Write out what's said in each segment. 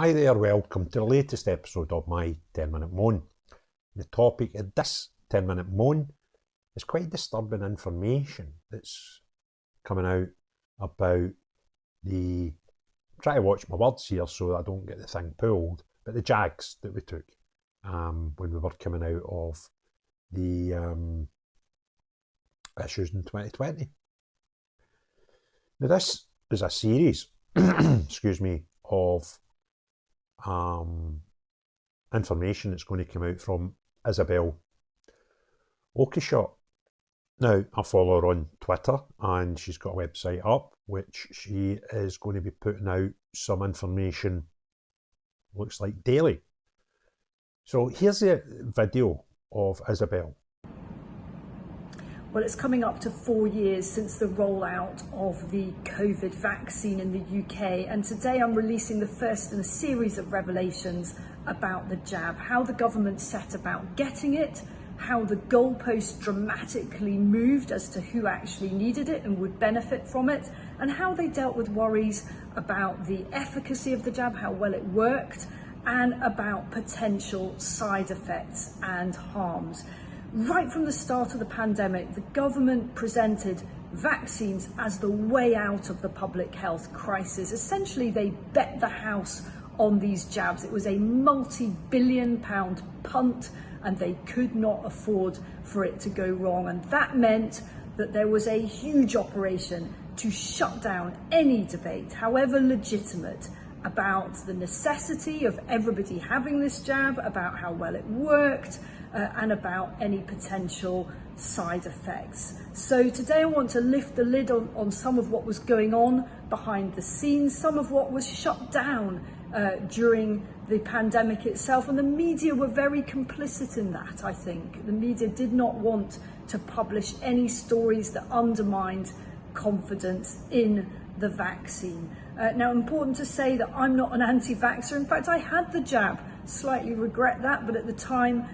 Hi there, welcome to the latest episode of my 10-minute moan. The topic of this 10-minute moan is quite disturbing information that's coming out about the, try to watch my words here so I don't get the thing pulled, but the jags that we took when we were coming out of the issues in 2020. Now this is a series, excuse me, of information that's going to come out from Isabel Oakeshott. Now, I follow her on Twitter and she's got a website up which she is going to be putting out some information, looks like daily. So here's a video of Isabel. Well, it's coming up to 4 years since the rollout of the COVID vaccine in the UK, and today I'm releasing the first in a series of revelations about the jab, how the government set about getting it, how the goalposts dramatically moved as to who actually needed it and would benefit from it, and how they dealt with worries about the efficacy of the jab, how well it worked, and about potential side effects and harms. Right from the start of the pandemic, the government presented vaccines as the way out of the public health crisis. Essentially, they bet the house on these jabs. It was a multi-billion-pound punt, and they could not afford for it to go wrong. And that meant that there was a huge operation to shut down any debate, however legitimate, about the necessity of everybody having this jab, about how well it worked, and about any potential side effects. So today I want to lift the lid on some of what was going on behind the scenes, some of what was shut down during the pandemic itself, and the media were very complicit in that, I think. The media did not want to publish any stories that undermined confidence in the vaccine. Now, important to say that I'm not an anti-vaxxer. In fact, I had the jab, slightly regret that, but at the time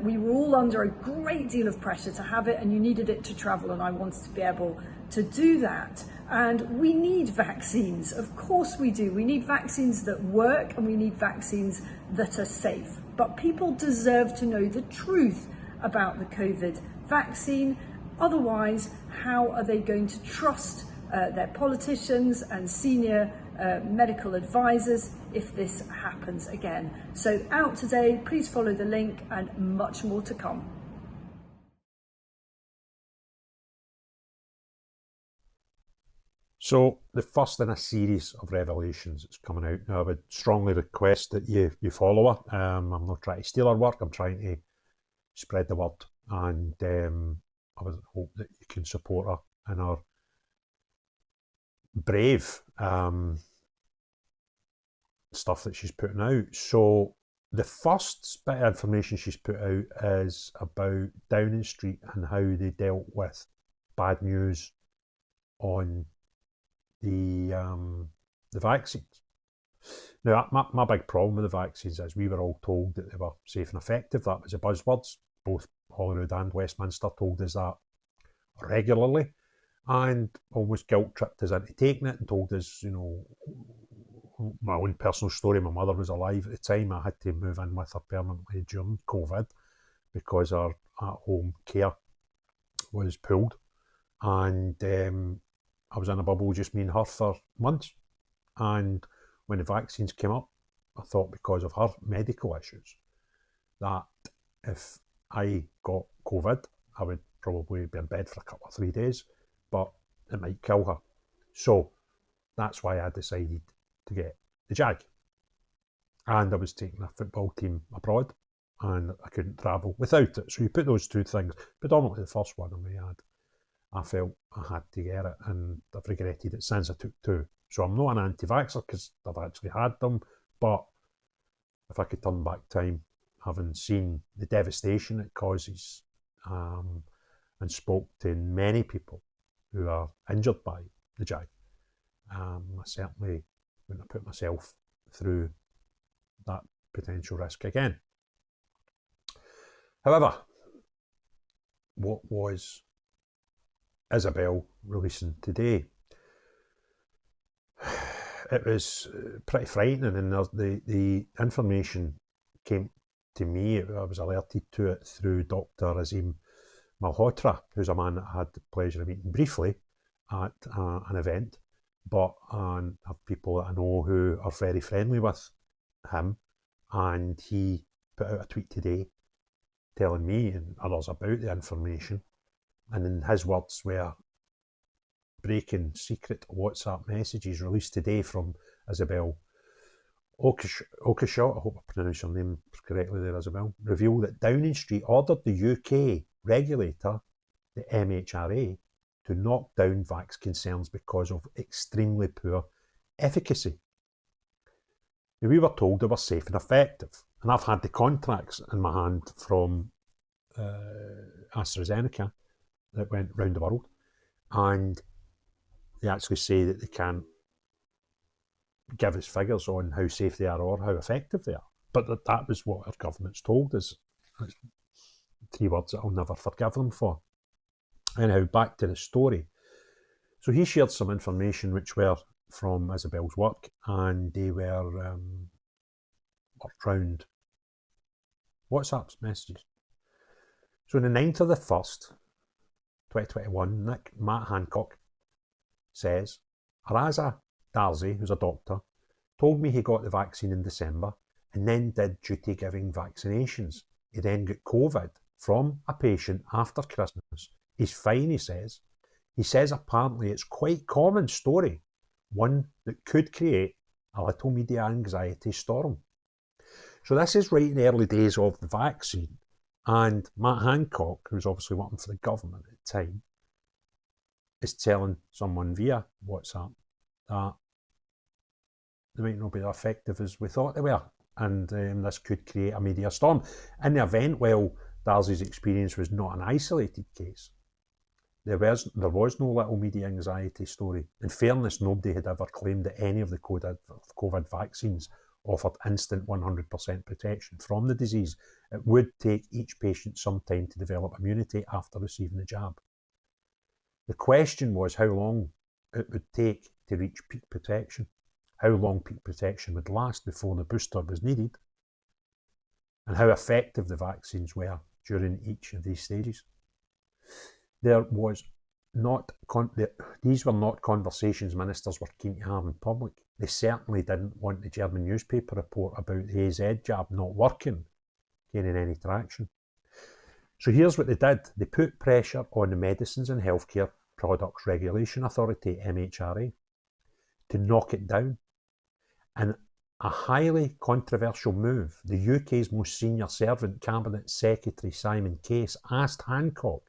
we were all under a great deal of pressure to have it, and you needed it to travel, and I wanted to be able to do that. And we need vaccines, of course we do. We need vaccines that work, and we need vaccines that are safe. But people deserve to know the truth about the COVID vaccine. Otherwise, how are they going to trust their politicians and senior medical advisors if this happens again? So out today, please follow the link, and much more to come. So the first in a series of revelations that's coming out. Now I would strongly request that you follow her. I'm not trying to steal her work, I'm trying to spread the word, and I would hope that you can support her in her brave stuff that she's putting out. So the first bit of information she's put out is about Downing Street and how they dealt with bad news on the vaccines. Now, my big problem with the vaccines is we were all told that they were safe and effective. That was the buzzwords. Both Holyrood and Westminster told us that regularly, and almost guilt-tripped us into taking it and told us, you know, my own personal story. My mother was alive at the time. I had to move in with her permanently during COVID because our at-home care was pulled, and I was in a bubble, just me and her, for months. And when the vaccines came up, I thought, because of her medical issues, that if I got COVID, I would probably be in bed for a couple of 3 days, but it might kill her. So that's why I decided to get the jag. And I was taking a football team abroad, and I couldn't travel without it. So you put those two things, predominantly the first one on my ad, I felt I had to get it, and I've regretted it since I took two. So I'm not an anti-vaxxer because I've actually had them, but if I could turn back time, having seen the devastation it causes, and spoke to many people who are injured by the jag, I certainly wouldn't have put myself through that potential risk again. However, what was Isabel releasing today? it was pretty frightening, and the information came to me. I was alerted to it through Dr. Azim Malhotra, who's a man that I had the pleasure of meeting briefly at an event, but I have people that I know who are very friendly with him, and he put out a tweet today telling me and others about the information, and in his words were breaking secret WhatsApp messages released today from Isabel Oakeshott, I hope I pronounced your name correctly there, Isabel, reveal that Downing Street ordered the UK regulator, the MHRA, to knock down vax concerns because of extremely poor efficacy. Now, we were told they were safe and effective, and I've had the contracts in my hand from AstraZeneca that went round the world, and they actually say that they can't give us figures on how safe they are or how effective they are. But that was what our government's told us. That's 3 words that I'll never forgive them for. Anyhow, back to the story. So he shared some information which were from Isabel's work, and they were around WhatsApp messages. So on the 9th of the 1st, 2021, Matt Hancock says, Araza Darzi, who's a doctor, told me he got the vaccine in December and then did duty-giving vaccinations. He then got COVID from a patient after Christmas. He's fine, he says. He says apparently it's quite common story, one that could create a little media anxiety storm. So this is right in the early days of the vaccine, and Matt Hancock, who's obviously working for the government at the time, is telling someone via WhatsApp that they might not be as effective as we thought they were, and this could create a media storm. In the event, while Darcy's experience was not an isolated case, there was no little media anxiety story. In fairness, nobody had ever claimed that any of the COVID vaccines offered instant 100% protection from the disease. It would take each patient some time to develop immunity after receiving the jab. The question was how long it would take to reach peak protection, how long peak protection would last before the booster was needed, and how effective the vaccines were during each of these stages. These were not conversations ministers were keen to have in public. They certainly didn't want the German newspaper report about the AZ jab not working gaining any traction. So here's what they did. They put pressure on the Medicines and Healthcare Products Regulation Authority, MHRA, to knock it down. In a highly controversial move, the UK's most senior servant, Cabinet Secretary Simon Case, asked Hancock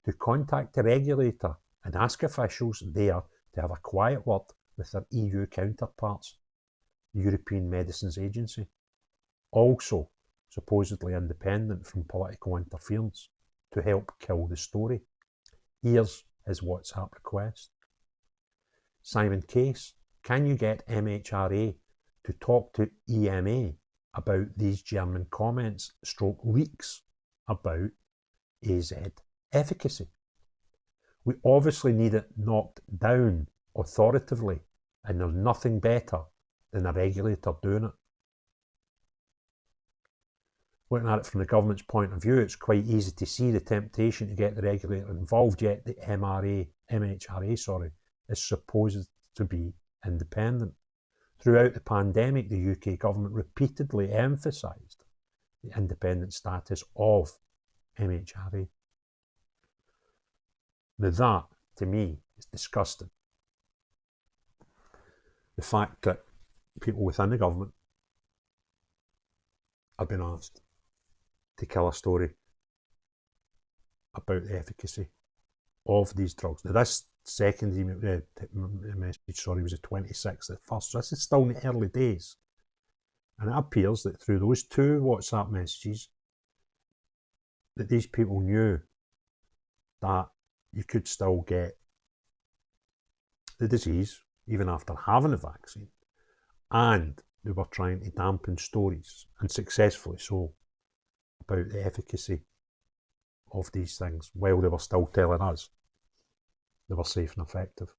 to contact the regulator and ask officials there to have a quiet word with their EU counterparts, the European Medicines Agency, also supposedly independent from political interference, to help kill the story. Here's his WhatsApp request. Simon Case, can you get MHRA to talk to EMA about these German comments / leaks about AZ efficacy? We obviously need it knocked down authoritatively, and there's nothing better than a regulator doing it. Looking at it from the government's point of view, it's quite easy to see the temptation to get the regulator involved, yet the MHRA is supposed to be independent. Throughout the pandemic, the UK government repeatedly emphasised the independent status of MHRA. Now that, to me, is disgusting. The fact that people within the government have been asked to kill a story about the efficacy of these drugs. Now this second message, was the 26th at first, so this is still in the early days. And it appears that through those 2 WhatsApp messages, that these people knew that you could still get the disease even after having a vaccine, and they were trying to dampen stories, and successfully so, about the efficacy of these things, while they were still telling us they were safe and effective.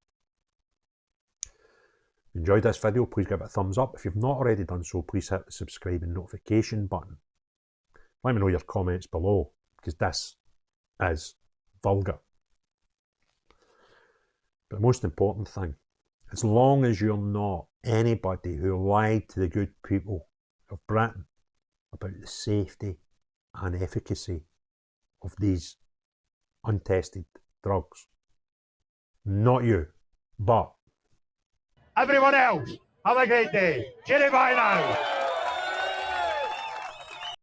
you enjoyed this video, please give it a thumbs up. If you've not already done so, please hit the subscribe and notification button. Let me know your comments below, because this is vulgar. But the most important thing, as long as you're not anybody who lied to the good people of Britain about the safety and efficacy of these untested drugs, not you, but everyone else, have a great day. Cheerio, bye now.